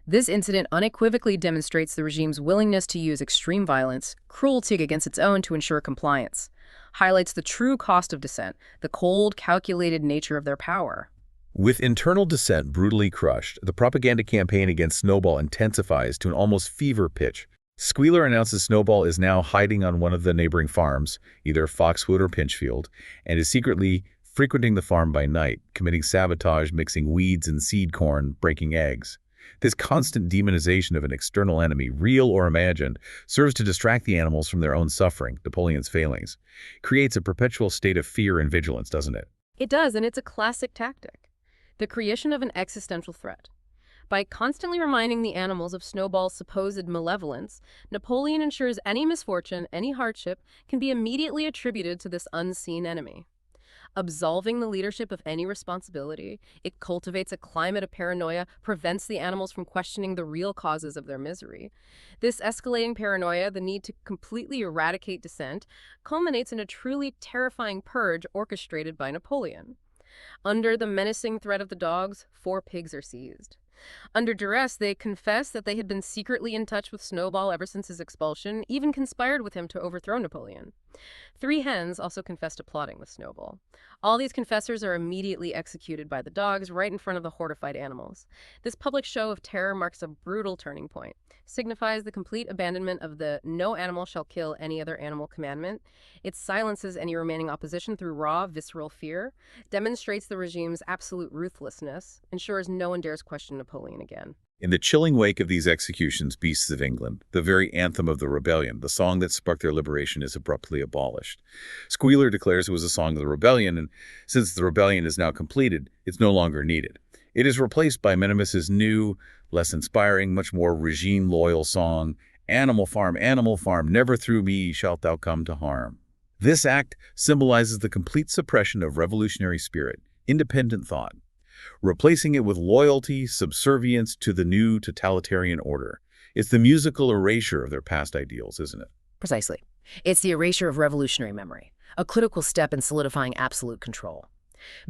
This incident unequivocally demonstrates the regime's willingness to use extreme violence, cruelty against its own to ensure compliance, highlights the true cost of dissent, the cold, calculated nature of their power. With internal dissent brutally crushed, the propaganda campaign against Snowball intensifies to an almost fever pitch. Squealer announces Snowball is now hiding on one of the neighboring farms, either Foxwood or Pinchfield, and is secretly frequenting the farm by night, committing sabotage, mixing weeds and seed corn, breaking eggs. This constant demonization of an external enemy, real or imagined, serves to distract the animals from their own suffering, Napoleon's failings. Creates a perpetual state of fear and vigilance, doesn't it? It does, and it's a classic tactic. The creation of an existential threat. By constantly reminding the animals of Snowball's supposed malevolence, Napoleon ensures any misfortune, any hardship, can be immediately attributed to this unseen enemy. Absolving the leadership of any responsibility, it cultivates a climate of paranoia, prevents the animals from questioning the real causes of their misery. This escalating paranoia, the need to completely eradicate dissent, culminates in a truly terrifying purge orchestrated by Napoleon. Under the menacing threat of the dogs, 4 pigs are seized. Under duress, they confess that they had been secretly in touch with Snowball ever since his expulsion, even conspired with him to overthrow Napoleon. 3 hens also confess to plotting with Snowball. All these confessors are immediately executed by the dogs right in front of the horrified animals. This public show of terror marks a brutal turning point, signifies the complete abandonment of the "no animal shall kill any other animal" commandment. It silences any remaining opposition through raw, visceral fear, demonstrates the regime's absolute ruthlessness, ensures no one dares question Napoleon again. In the chilling wake of these executions, Beasts of England, the very anthem of the rebellion, the song that sparked their liberation, is abruptly abolished. Squealer declares it was a song of the rebellion, and since the rebellion is now completed, it's no longer needed. It is replaced by Minimus's new, less inspiring, much more regime-loyal song, Animal Farm, never through me shalt thou come to harm. This act symbolizes the complete suppression of revolutionary spirit, independent thought, replacing it with loyalty, subservience to the new totalitarian order. It's the musical erasure of their past ideals, isn't it? Precisely. It's the erasure of revolutionary memory, a critical step in solidifying absolute control.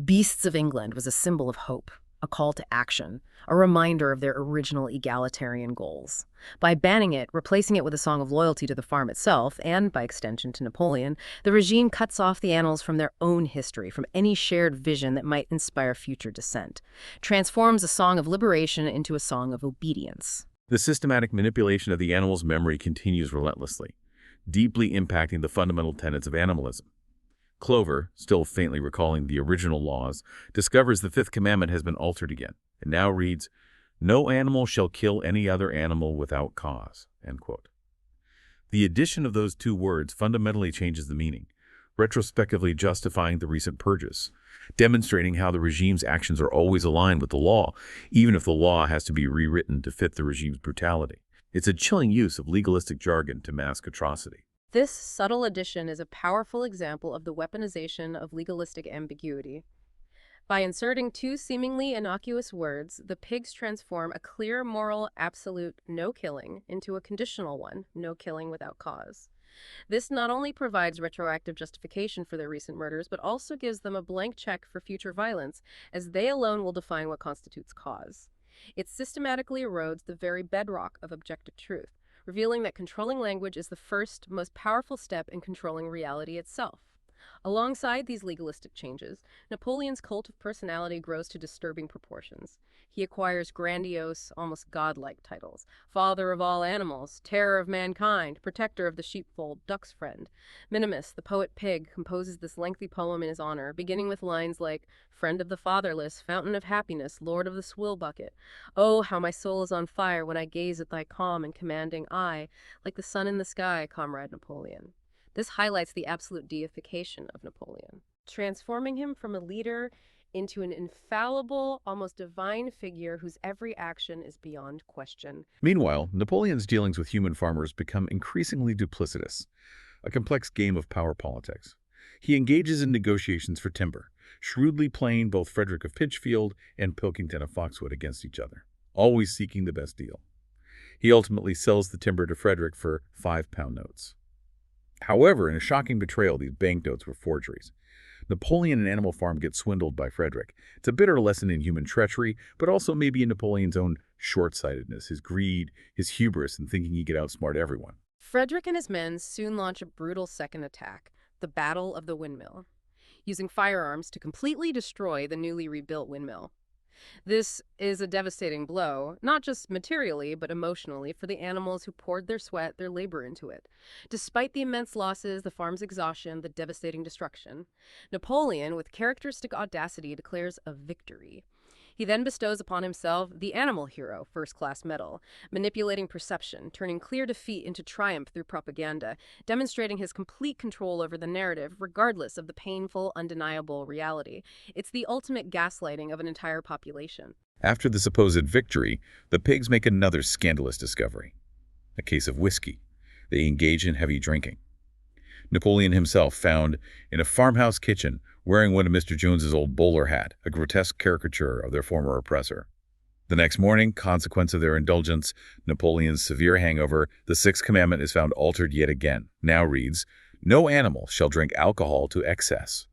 Beasts of England was a symbol of hope, a call to action, a reminder of their original egalitarian goals. By banning it, replacing it with a song of loyalty to the farm itself, and by extension to Napoleon, the regime cuts off the annals from their own history, from any shared vision that might inspire future dissent, transforms a song of liberation into a song of obedience. The systematic manipulation of the animal's memory continues relentlessly, deeply impacting the fundamental tenets of animalism. Clover, still faintly recalling the original laws, discovers the fifth commandment has been altered again. It now reads, "No animal shall kill any other animal without cause." End quote. The addition of those two words fundamentally changes the meaning, retrospectively justifying the recent purges, demonstrating how the regime's actions are always aligned with the law, even if the law has to be rewritten to fit the regime's brutality. It's a chilling use of legalistic jargon to mask atrocity. This subtle addition is a powerful example of the weaponization of legalistic ambiguity. By inserting two seemingly innocuous words, the pigs transform a clear moral absolute no killing into a conditional one, no killing without cause. This not only provides retroactive justification for their recent murders, but also gives them a blank check for future violence, as they alone will define what constitutes cause. It systematically erodes the very bedrock of objective truth, revealing that controlling language is the first, most powerful step in controlling reality itself. Alongside these legalistic changes, Napoleon's cult of personality grows to disturbing proportions. He acquires grandiose, almost godlike titles: father of all animals, terror of mankind, protector of the sheepfold, duck's friend. Minimus, the poet pig, composes this lengthy poem in his honor, beginning with lines like, "Friend of the fatherless, fountain of happiness, lord of the swill bucket. Oh, how my soul is on fire when I gaze at thy calm and commanding eye, like the sun in the sky, comrade Napoleon." This highlights the absolute deification of Napoleon, transforming him from a leader into an infallible, almost divine figure whose every action is beyond question. Meanwhile, Napoleon's dealings with human farmers become increasingly duplicitous, a complex game of power politics. He engages in negotiations for timber, shrewdly playing both Frederick of Pitchfield and Pilkington of Foxwood against each other, always seeking the best deal. He ultimately sells the timber to Frederick for £5 notes. However, in a shocking betrayal, these banknotes were forgeries. Napoleon and Animal Farm get swindled by Frederick. It's a bitter lesson in human treachery, but also maybe in Napoleon's own short-sightedness, his greed, his hubris, and thinking he could outsmart everyone. Frederick and his men soon launch a brutal second attack, the Battle of the Windmill, using firearms to completely destroy the newly rebuilt windmill. This is a devastating blow, not just materially, but emotionally, for the animals who poured their sweat, their labor into it. Despite the immense losses, the farm's exhaustion, the devastating destruction, Napoleon, with characteristic audacity, declares a victory. He then bestows upon himself the Animal Hero First-Class Medal, manipulating perception, turning clear defeat into triumph through propaganda, demonstrating his complete control over the narrative, regardless of the painful, undeniable reality. It's the ultimate gaslighting of an entire population. After the supposed victory, the pigs make another scandalous discovery: a case of whiskey. They engage in heavy drinking. Napoleon himself found in a farmhouse kitchen wearing one of Mr. Jones's old bowler hat, a grotesque caricature of their former oppressor. The next morning, consequence of their indulgence, Napoleon's severe hangover, the sixth commandment is found altered yet again. Now reads, "No animal shall drink alcohol to excess."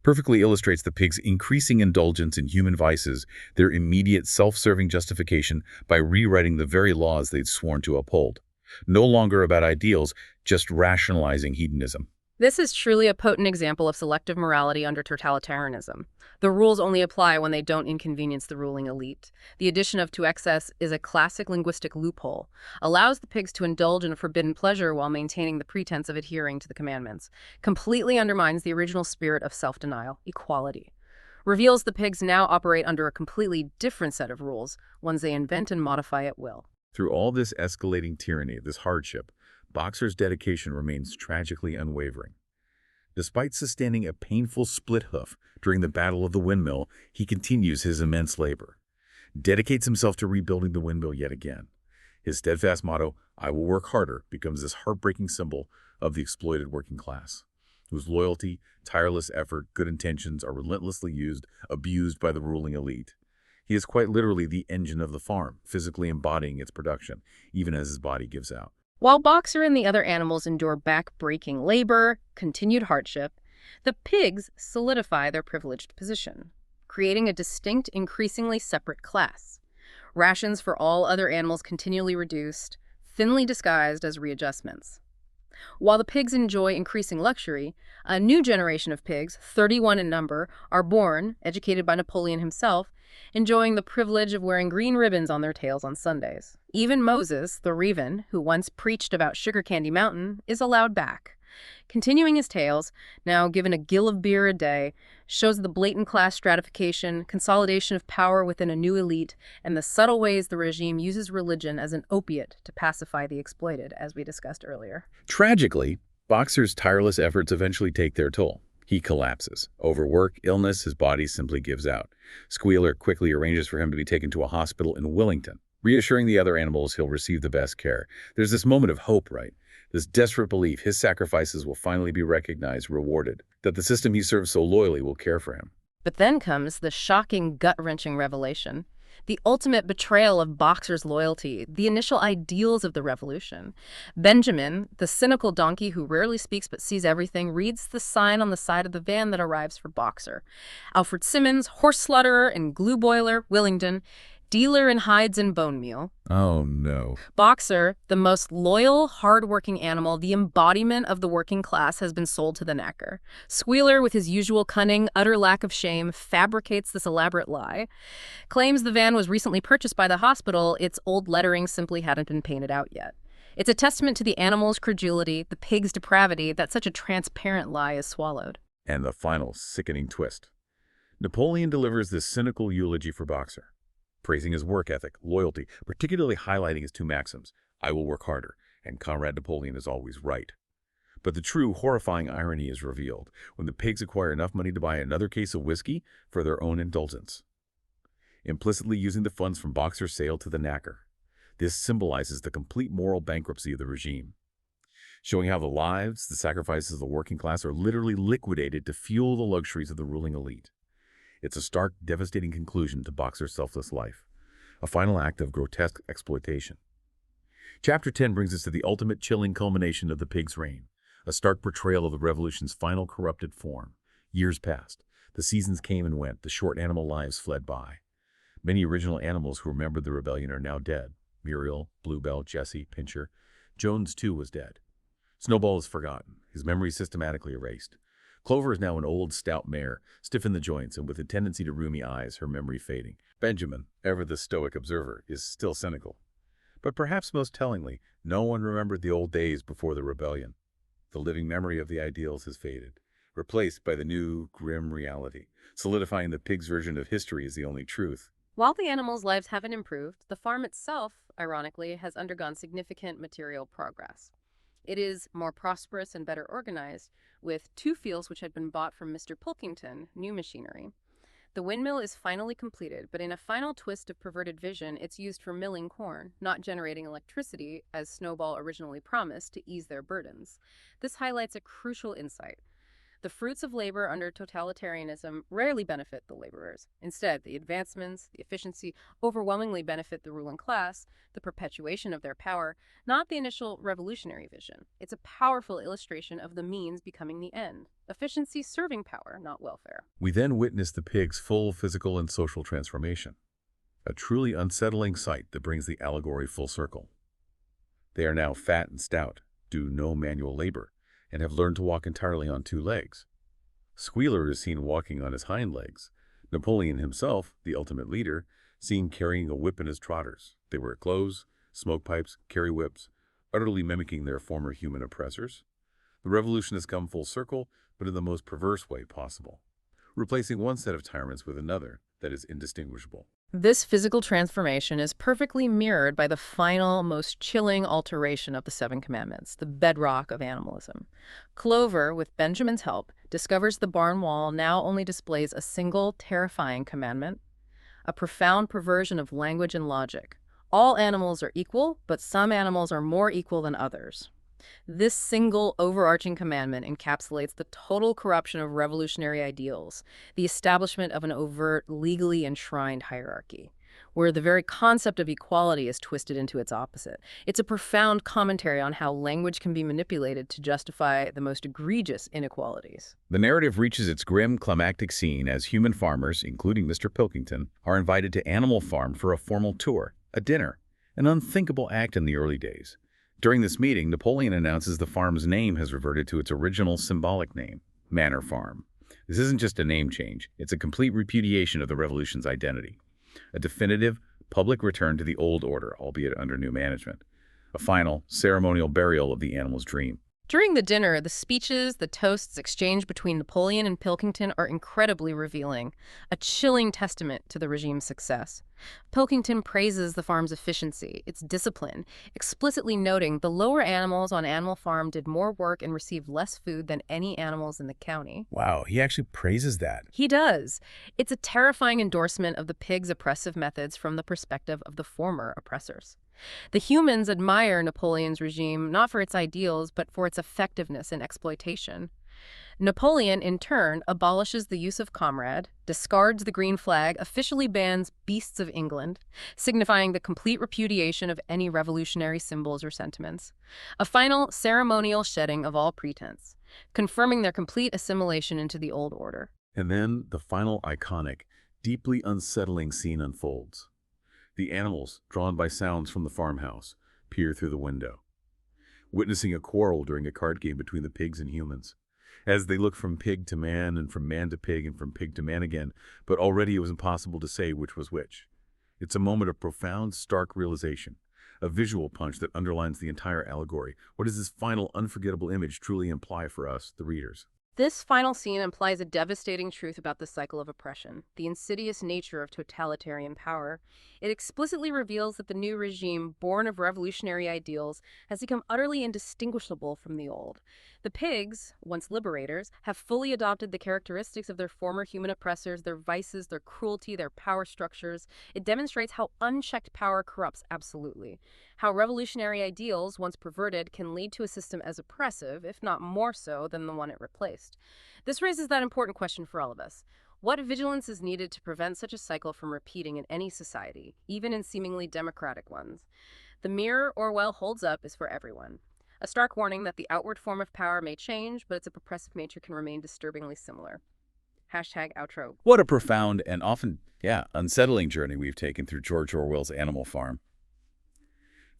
Perfectly illustrates the pigs' increasing indulgence in human vices, their immediate self-serving justification by rewriting the very laws they'd sworn to uphold. No longer about ideals, just rationalizing hedonism. This is truly a potent example of selective morality under totalitarianism. The rules only apply when they don't inconvenience the ruling elite. The addition of to excess is a classic linguistic loophole, allows the pigs to indulge in a forbidden pleasure while maintaining the pretense of adhering to the commandments, completely undermines the original spirit of self-denial, equality. reveals the pigs now operate under a completely different set of rules, ones they invent and modify at will. Through all this escalating tyranny, this hardship, Boxer's dedication remains tragically unwavering. Despite sustaining a painful split hoof during the Battle of the Windmill, he continues his immense labor, dedicates himself to rebuilding the windmill yet again. His steadfast motto, "I will work harder," becomes this heartbreaking symbol of the exploited working class, whose loyalty, tireless effort, good intentions are relentlessly abused by the ruling elite. He is quite literally the engine of the farm, physically embodying its production, even as his body gives out. While Boxer and the other animals endure back-breaking labor, continued hardship, the pigs solidify their privileged position, creating a distinct, increasingly separate class. Rations for all other animals continually reduced, thinly disguised as readjustments. While the pigs enjoy increasing luxury, a new generation of pigs, 31 in number, are born, educated by Napoleon himself, enjoying the privilege of wearing green ribbons on their tails on Sundays. Even Moses, the Raven, who once preached about Sugar Candy Mountain, is allowed back. Continuing his tales, now given a gill of beer a day, shows the blatant class stratification, consolidation of power within a new elite, and the subtle ways the regime uses religion as an opiate to pacify the exploited, as we discussed earlier. Tragically, Boxer's tireless efforts eventually take their toll. He collapses. Overwork, illness, his body simply gives out. Squealer quickly arranges for him to be taken to a hospital in Wellington, reassuring the other animals he'll receive the best care. There's this moment of hope, right? This desperate belief his sacrifices will finally be recognized, rewarded, that the system he serves so loyally will care for him. But then comes the shocking, gut-wrenching revelation. The ultimate betrayal of Boxer's loyalty, the initial ideals of the revolution. Benjamin, the cynical donkey who rarely speaks but sees everything, reads the sign on the side of the van that arrives for Boxer. Alfred Simmons, horse slaughterer and glue boiler, Willingdon, dealer in hides and bone meal. Oh, no. Boxer, the most loyal, hard-working animal, the embodiment of the working class, has been sold to the knacker. Squealer, with his usual cunning, utter lack of shame, fabricates this elaborate lie. Claims the van was recently purchased by the hospital, its old lettering simply hadn't been painted out yet. It's a testament to the animal's credulity, the pig's depravity, that such a transparent lie is swallowed. And the final sickening twist. Napoleon delivers this cynical eulogy for Boxer, praising his work ethic, loyalty, particularly highlighting his two maxims, "I will work harder," and "Comrade Napoleon is always right." But the true horrifying irony is revealed when the pigs acquire enough money to buy another case of whiskey for their own indulgence, implicitly using the funds from Boxer's sale to the knacker. This symbolizes the complete moral bankruptcy of the regime, showing how the lives, the sacrifices of the working class are literally liquidated to fuel the luxuries of the ruling elite. It's a stark, devastating conclusion to Boxer's selfless life, a final act of grotesque exploitation. Chapter 10 brings us to the ultimate chilling culmination of the pig's reign, a stark portrayal of the revolution's final corrupted form. Years passed. The seasons came and went. The short animal lives fled by. Many original animals who remembered the rebellion are now dead. Muriel, Bluebell, Jessie, Pincher. Jones, too, was dead. Snowball is forgotten, his memory systematically erased. Clover is now an old, stout mare, stiff in the joints and with a tendency to rheumy eyes, her memory fading. Benjamin, ever the stoic observer, is still cynical. But perhaps most tellingly, no one remembered the old days before the rebellion. The living memory of the ideals has faded, replaced by the new, grim reality, solidifying the pig's version of history as the only truth. While the animals' lives haven't improved, the farm itself, ironically, has undergone significant material progress. It is more prosperous and better organized, with 2 fields which had been bought from Mr. Pilkington, new machinery. The windmill is finally completed, but in a final twist of perverted vision, it's used for milling corn, not generating electricity, as Snowball originally promised, to ease their burdens. This highlights a crucial insight. The fruits of labor under totalitarianism rarely benefit the laborers. Instead, the advancements, the efficiency, overwhelmingly benefit the ruling class, the perpetuation of their power, not the initial revolutionary vision. It's a powerful illustration of the means becoming the end. Efficiency serving power, not welfare. We then witness the pig's full physical and social transformation, a truly unsettling sight that brings the allegory full circle. They are now fat and stout, do no manual labor, and have learned to walk entirely on 2 legs. Squealer is seen walking on his hind legs. Napoleon himself, the ultimate leader, seen carrying a whip in his trotters. They wear clothes, smoke pipes, carry whips, utterly mimicking their former human oppressors. The revolution has come full circle, but in the most perverse way possible. replacing one set of tyrants with another that is indistinguishable. This physical transformation is perfectly mirrored by the final, most chilling alteration of the Seven Commandments, the bedrock of animalism. Clover, with Benjamin's help, discovers the barn wall now only displays a single, terrifying commandment, a profound perversion of language and logic. All animals are equal, but some animals are more equal than others. This single overarching commandment encapsulates the total corruption of revolutionary ideals, the establishment of an overt, legally enshrined hierarchy, where the very concept of equality is twisted into its opposite. It's a profound commentary on how language can be manipulated to justify the most egregious inequalities. The narrative reaches its grim, climactic scene as human farmers, including Mr. Pilkington, are invited to Animal Farm for a formal tour, a dinner, an unthinkable act in the early days. During this meeting, Napoleon announces the farm's name has reverted to its original symbolic name, Manor Farm. This isn't just a name change, it's a complete repudiation of the revolution's identity. A definitive, public return to the old order, albeit under new management. A final, ceremonial burial of the animal's dream. During the dinner, the speeches, the toasts exchanged between Napoleon and Pilkington are incredibly revealing, a chilling testament to the regime's success. Pilkington praises the farm's efficiency, its discipline, explicitly noting the lower animals on Animal Farm did more work and received less food than any animals in the county. Wow, he actually praises that. He does. It's a terrifying endorsement of the pigs' oppressive methods from the perspective of the former oppressors. The humans admire Napoleon's regime not for its ideals, but for its effectiveness in exploitation. Napoleon, in turn, abolishes the use of comrade, discards the green flag, officially bans beasts of England, signifying the complete repudiation of any revolutionary symbols or sentiments. A final ceremonial shedding of all pretense, confirming their complete assimilation into the old order. And then the final iconic, deeply unsettling scene unfolds. The animals, drawn by sounds from the farmhouse, peer through the window, witnessing a quarrel during a card game between the pigs and humans. As they look from pig to man and from man to pig and from pig to man again, but already it was impossible to say which was which. It's a moment of profound, stark realization, a visual punch that underlines the entire allegory. What does this final, unforgettable image truly imply for us, the readers? This final scene implies a devastating truth about the cycle of oppression, the insidious nature of totalitarian power. It explicitly reveals that the new regime, born of revolutionary ideals, has become utterly indistinguishable from the old. The pigs, once liberators, have fully adopted the characteristics of their former human oppressors, their vices, their cruelty, their power structures. It demonstrates how unchecked power corrupts absolutely, how revolutionary ideals, once perverted, can lead to a system as oppressive, if not more so, than the one it replaced. This raises that important question for all of us. What vigilance is needed to prevent such a cycle from repeating in any society, even in seemingly democratic ones? The mirror Orwell holds up is for everyone. A stark warning that the outward form of power may change, but its oppressive nature can remain disturbingly similar. #outro. What a profound and often, unsettling journey we've taken through George Orwell's Animal Farm.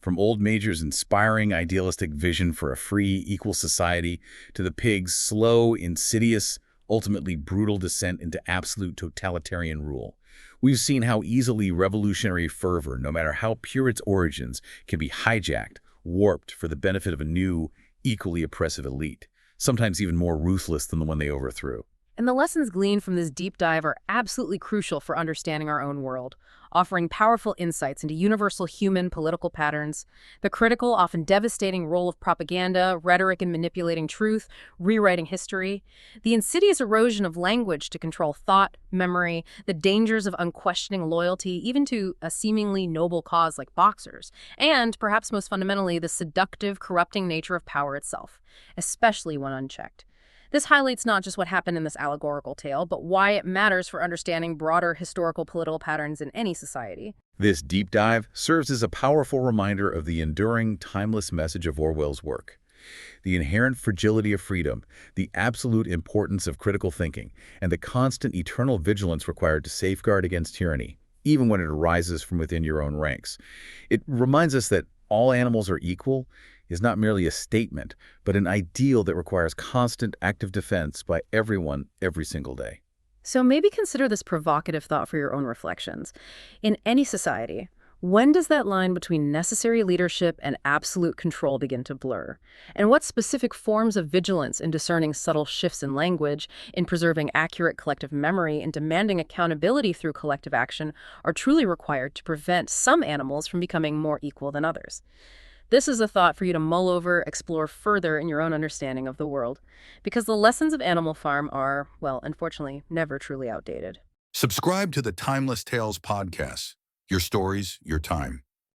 From Old Major's inspiring, idealistic vision for a free, equal society to the pig's slow, insidious, ultimately brutal descent into absolute totalitarian rule. We've seen how easily revolutionary fervor, no matter how pure its origins, can be hijacked, warped for the benefit of a new, equally oppressive elite, sometimes even more ruthless than the one they overthrew. And the lessons gleaned from this deep dive are absolutely crucial for understanding our own world, offering powerful insights into universal human political patterns, the critical, often devastating role of propaganda, rhetoric in manipulating truth, rewriting history, the insidious erosion of language to control thought, memory, the dangers of unquestioning loyalty, even to a seemingly noble cause like boxers, and, perhaps most fundamentally, the seductive, corrupting nature of power itself, especially when unchecked. This highlights not just what happened in this allegorical tale, but why it matters for understanding broader historical political patterns in any society. This deep dive serves as a powerful reminder of the enduring, timeless message of Orwell's work. The inherent fragility of freedom, the absolute importance of critical thinking, and the constant eternal vigilance required to safeguard against tyranny, even when it arises from within your own ranks. It reminds us that all animals are equal is not merely a statement, but an ideal that requires constant active defense by everyone every single day. So maybe consider this provocative thought for your own reflections. In any society, When does that line between necessary leadership and absolute control begin to blur? And what specific forms of vigilance in discerning subtle shifts in language, in preserving accurate collective memory, and demanding accountability through collective action are truly required to prevent some animals from becoming more equal than others? This is a thought for you to mull over, explore further in your own understanding of the world, because the lessons of Animal Farm are, well, unfortunately, never truly outdated. Subscribe to the Timeless Tales podcast. Your stories, your time.